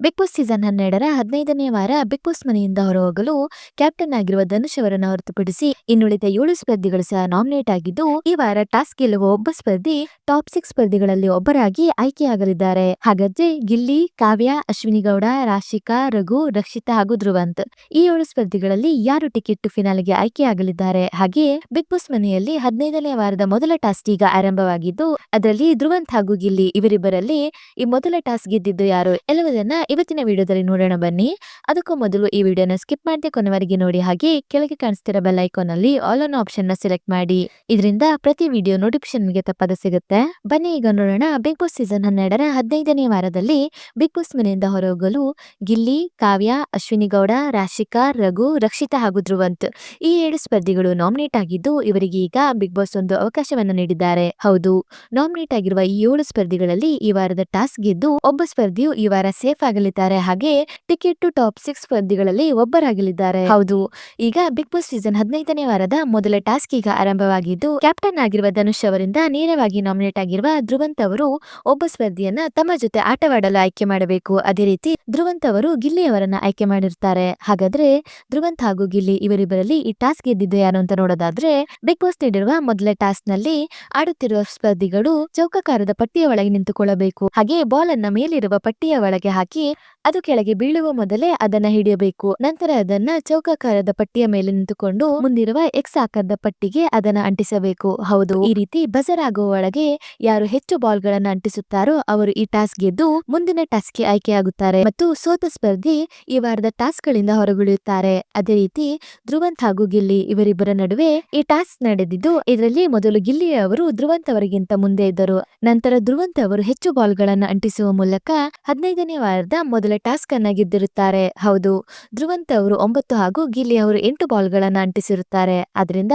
Big boss season 12ರ 15ನೇ ವಾರ big boss ಮನೆಯಿಂದ ಹೊರಹೋಗಲು captain ಆಗಿರುವ ಧನುಷ್ ಅವರನ್ನು ಹೊರತುಪಡಿಸಿ ಇನ್ನುಳಿದ 7 ಸ್ಪರ್ಧಿಗಳು ಸಹ ನಾಮಿನೇಟ್ ಆಗಿದ್ದು, ಈ ವಾರ ಟಾಸ್ಕ್ ಗೆಲ್ಲುವ ಒಬ್ಬ ಸ್ಪರ್ಧಿ ಟಾಪ್ 6 ಸ್ಪರ್ಧಿಗಳಲ್ಲಿ ಒಬ್ಬರಾಗಿ ಆಯ್ಕೆಯಾಗಲಿದ್ದಾರೆ. ಹಾಗಾದ್ರೆ ಗಿಲ್ಲಿ, ಕಾವ್ಯ, ಅಶ್ವಿನಿ ಗೌಡ, ರಾಶಿಕಾ, ರಘು, ರಕ್ಷಿತಾ ಹಾಗೂ ಧ್ರುವಂತ್ ಈ 7 ಸ್ಪರ್ಧಿಗಳಲ್ಲಿ ಯಾರು ಟಿಕೆಟ್ ಟು ಫಿನಾಲ್ಗೆ ಆಯ್ಕೆಯಾಗಲಿದ್ದಾರೆ? ಹಾಗೆ ಬಿಗ್ ಬಾಸ್ ಮನೆಯಲ್ಲಿ 15ನೇ ವಾರದ ಮೊದಲ ಟಾಸ್ಕ್ ಈಗ ಆರಂಭವಾಗಿದ್ದು, ಅದರಲ್ಲಿ ಧ್ರುವಂತ್ ಹಾಗೂ ಗಿಲ್ಲಿ ಇವರಿಬ್ಬರಲ್ಲಿ ಈ ಮೊದಲ ಟಾಸ್ಕ್ ಗೆದ್ದಿದ್ದು ಯಾರು ಎಲ್ಲವುದನ್ನ ಇವತ್ತಿನ ವಿಡಿಯೋದಲ್ಲಿ ನೋಡೋಣ ಬನ್ನಿ. ಅದಕ್ಕೂ ಮೊದಲು ಈ ವಿಡಿಯೋನ ಸ್ಕಿಪ್ ಮಾಡದೆ ಕೊನೆವರೆಗೆ ನೋಡಿ, ಹಾಗೆ ಕೆಳಗೆ ಕಾಣಿಸ್ತಿರೋ ಬೆಲ್ ಐಕಾನ್ ಅಲ್ಲಿ ಆಲ್ ಅನ್ನೋ ಆಪ್ಷನ್ ನ ಸೆಲೆಕ್ಟ್ ಮಾಡಿ. ಇದರಿಂದ ಪ್ರತಿ ವಿಡಿಯೋ ನೋಟಿಫಿಕೇಶನ್ ನಿಮಗೆ ತಪ್ಪದೆ ಸಿಗುತ್ತೆ. ಬನ್ನಿ ಈಗ ನೋಡೋಣ. ಬಿಗ್ ಬಾಸ್ ಸೀಸನ್ 12ರ 15ನೇ ವಾರದಲ್ಲಿ ಬಿಗ್ ಬಾಸ್ ಮನೆಯಿಂದ ಹೊರಹೋಗಲು ಗಿಲ್ಲಿ, ಕಾವ್ಯ, ಅಶ್ವಿನಿ ಗೌಡ, ರಾಶಿಕಾ, ರಘು, ರಕ್ಷಿತಾ ಹಾಗೂ ಧ್ರುವಂತ್ ಈ 7 ಸ್ಪರ್ಧಿಗಳು ನಾಮಿನೇಟ್ ಆಗಿದ್ದು, ಇವರಿಗೆ ಈಗ ಬಿಗ್ ಬಾಸ್ ಒಂದು ಅವಕಾಶವನ್ನು ನೀಡಿದ್ದಾರೆ. ಹೌದು, ನಾಮಿನೇಟ್ ಆಗಿರುವ ಈ 7 ಸ್ಪರ್ಧಿಗಳಲ್ಲಿ ಈ ವಾರದ ಟಾಸ್ಕ್ ಗೆದ್ದು ಒಬ್ಬ ಸ್ಪರ್ಧಿಯು ಈ ವಾರ ಸೇಫ್ ಆಗಲಿದ್ದಾರೆ. ಹಾಗೆ ಟಿಕೆಟ್ ಟು ಟಾಪ್ 6 ಸ್ಪರ್ಧಿಗಳಲ್ಲಿ ಒಬ್ಬರಾಗಲಿದ್ದಾರೆ. ಹೌದು, ಈಗ ಬಿಗ್ ಬಾಸ್ ಸೀಸನ್ 15ನೇ ವಾರದ ಮೊದಲ ಟಾಸ್ಕ್ ಈಗ ಆರಂಭವಾಗಿದ್ದು, ಕ್ಯಾಪ್ಟನ್ ಆಗಿರುವ ಧನುಷ್ ಅವರಿಂದ ನೇರವಾಗಿ ನಾಮಿನೇಟ್ ಆಗಿರುವ ಧ್ರುವಂತ್ ಅವರು ಒಬ್ಬ ಸ್ಪರ್ಧಿಯನ್ನ ತಮ್ಮ ಜೊತೆ ಆಟವಾಡಲು ಆಯ್ಕೆ ಮಾಡಬೇಕು. ಅದೇ ರೀತಿ ಧ್ರುವಂತ್ ಅವರು ಗಿಲ್ಲಿ ಅವರನ್ನ ಆಯ್ಕೆ ಮಾಡಿರ್ತಾರೆ. ಹಾಗಾದ್ರೆ ಧ್ರುವಂತ್ ಹಾಗೂ ಗಿಲ್ಲಿ ಇವರಿಬ್ಬರಲ್ಲಿ ಈ ಟಾಸ್ಕ್ ಗೆದ್ದಿದ್ದು ಯಾರು ಅಂತ ನೋಡೋದಾದ್ರೆ, ಬಿಗ್ ಬಾಸ್ ನೀಡಿರುವ ಮೊದಲ ಟಾಸ್ಕ್ ನಲ್ಲಿ ಆಡುತ್ತಿರುವ ಸ್ಪರ್ಧಿಗಳು ಚೌಕಾಕಾರದ ಪಟ್ಟಿಯ ಒಳಗೆ ನಿಂತುಕೊಳ್ಳಬೇಕು. ಹಾಗೆ ಬಾಲ್ ಅನ್ನ ಮೇಲಿರುವ ಪಟ್ಟಿಯ ಒಳಗೆ ಹಾಕಿ ಅದು ಕೆಳಗೆ ಬೀಳುವ ಮೊದಲೇ ಅದನ್ನ ಹಿಡಿಯಬೇಕು. ನಂತರ ಅದನ್ನ ಚೌಕಾಕಾರದ ಪಟ್ಟಿಯ ಮೇಲೆ ನಿಂತುಕೊಂಡು ಮುಂದಿರುವ ಎಕ್ಸ್ ಆಕಾರದ ಪಟ್ಟಿಗೆ ಅದನ್ನ ಅಂಟಿಸಬೇಕು. ಹೌದು, ಈ ರೀತಿ ಬಜರ್ ಆಗುವ ಒಳಗೆ ಯಾರು ಹೆಚ್ಚು ಬಾಲ್ ಗಳನ್ನ ಅಂಟಿಸುತ್ತಾರೋ ಅವರು ಈ ಟಾಸ್ಕ್ ಗೆದ್ದು ಮುಂದಿನ ಟಾಸ್ಕ್ ಗೆ ಆಯ್ಕೆಯಾಗುತ್ತಾರೆ ಮತ್ತು ಸೋತ ಸ್ಪರ್ಧಿ ಈ ವಾರದ ಟಾಸ್ಕ್ ಗಳಿಂದ ಹೊರಗುಳಿಯುತ್ತಾರೆ. ಅದೇ ರೀತಿ ಧ್ರುವಂತ್ ಹಾಗೂ ಗಿಲ್ಲಿ ಇವರಿಬ್ಬರ ನಡುವೆ ಈ ಟಾಸ್ಕ್ ನಡೆದಿದ್ದು, ಇದರಲ್ಲಿ ಮೊದಲು ಗಿಲ್ಲಿ ಅವರು ಧ್ರುವಂತ್ ಅವರಿಗಿಂತ ಮುಂದೆ ಇದ್ದರು. ನಂತರ ಧ್ರುವಂತ್ ಅವರು ಹೆಚ್ಚು ಬಾಲ್ ಗಳನ್ನ ಅಂಟಿಸುವ ಮೂಲಕ 15ನೇ ವಾರದ ಮೊದಲ ಟಾಸ್ಕ್ ಅನ್ನ ಗೆದ್ದಿರುತ್ತಾರೆ. ಹೌದು, ಧ್ರುವಂತ್ ಅವರು 9 ಹಾಗೂ ಗಿಲ್ಲಿ ಅವರು 8 ಬಾಲ್ ಗಳನ್ನ ಅಂಟಿಸಿರುತ್ತಾರೆ. ಆದ್ರಿಂದ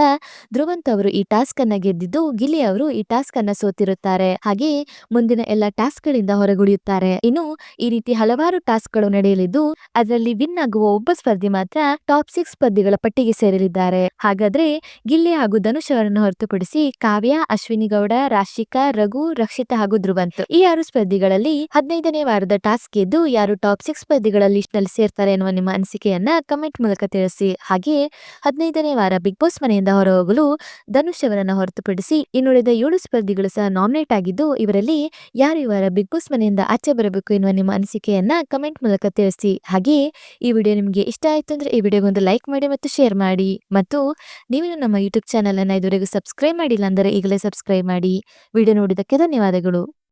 ಧ್ರುವಂತ್ ಅವರು ಈ ಟಾಸ್ಕ್ ಅನ್ನ ಗೆದ್ದಿದ್ದು, ಗಿಲ್ಲಿ ಅವರು ಈ ಟಾಸ್ಕ್ ಅನ್ನ ಸೋತಿರುತ್ತಾರೆ. ಹಾಗೆ ಮುಂದಿನ ಎಲ್ಲಾ ಟಾಸ್ಕ್ ಗಳಿಂದ ಹೊರಗುಳಿಯುತ್ತಾರೆ. ಇನ್ನು ಈ ರೀತಿ ಹಲವಾರು ಟಾಸ್ಕ್ ಗಳು ನಡೆಯಲಿದ್ದು, ಅದರಲ್ಲಿ ವಿನ್ ಆಗುವ ಒಬ್ಬ ಸ್ಪರ್ಧಿ ಮಾತ್ರ ಟಾಪ್ 6 ಸ್ಪರ್ಧಿಗಳ ಪಟ್ಟಿಗೆ ಸೇರಲಿದ್ದಾರೆ. ಹಾಗಾದ್ರೆ ಗಿಲ್ಲಿ ಹಾಗೂ ಧನುಷ್ ಅವರನ್ನು ಹೊರತುಪಡಿಸಿ ಕಾವ್ಯ, ಅಶ್ವಿನಿ ಗೌಡ, ರಾಶಿಕಾ, ರಘು, ರಕ್ಷಿತಾ ಹಾಗೂ ಧ್ರುವಂತ್ ಈ 6 ಸ್ಪರ್ಧಿಗಳಲ್ಲಿ 15ನೇ ವಾರದ ಟಾಸ್ಕ್ ಗೆದ್ದು ಯಾರು ಟಾಪ್ 6 ಸ್ಪರ್ಧಿಗಳ ಲಿಸ್ಟ್ ನಲ್ಲಿ ಸೇರ್ತಾರೆ ಎನ್ನುವ ನಿಮ್ಮ ಅನಿಸಿಕೆಯನ್ನ ಕಮೆಂಟ್ ಮೂಲಕ ತಿಳಿಸಿ. ಹಾಗೆ 15ನೇ ವಾರ ಬಿಗ್ ಬಾಸ್ ಮನೆಯಿಂದ ಹೊರಹೋಗಲು ಧನುಷ್ ಅವರನ್ನ ಹೊರತುಪಡಿಸಿ ಇನ್ನುಳಿದ 7 ಸ್ಪರ್ಧಿಗಳು ಸಹ ನಾಮಿನೇಟ್ ಆಗಿದ್ದು, ಇವರಲ್ಲಿ ಯಾರು ಈ ವಾರ ಬಿಗ್ ಬಾಸ್ ಮನೆಯಿಂದ ಆಚೆ ಬರಬೇಕು ಎನ್ನುವ ನಿಮ್ಮ ಅನಿಸಿಕೆಯನ್ನ ಕಮೆಂಟ್ ಮೂಲಕ ತಿಳಿಸಿ. ಹಾಗೆ ಈ ವಿಡಿಯೋ ನಿಮಗೆ ಇಷ್ಟ ಆಯ್ತು ಅಂದ್ರೆ ಈ ವಿಡಿಯೋಗೊಂದು ಲೈಕ್ ಮಾಡಿ ಮತ್ತು ಶೇರ್ ಮಾಡಿ. ಮತ್ತು ನೀವು ನಮ್ಮ ಯೂಟ್ಯೂಬ್ ಚಾನಲ್ ಅನ್ನ ಇದುವರೆಗೂ ಸಬ್ಸ್ಕ್ರೈಬ್ ಮಾಡಿಲ್ಲ ಅಂದರೆ ಈಗಲೇ ಸಬ್ಸ್ಕ್ರೈಬ್ ಮಾಡಿ. ವಿಡಿಯೋ ನೋಡಿದ್ದಕ್ಕೆ ಧನ್ಯವಾದಗಳು.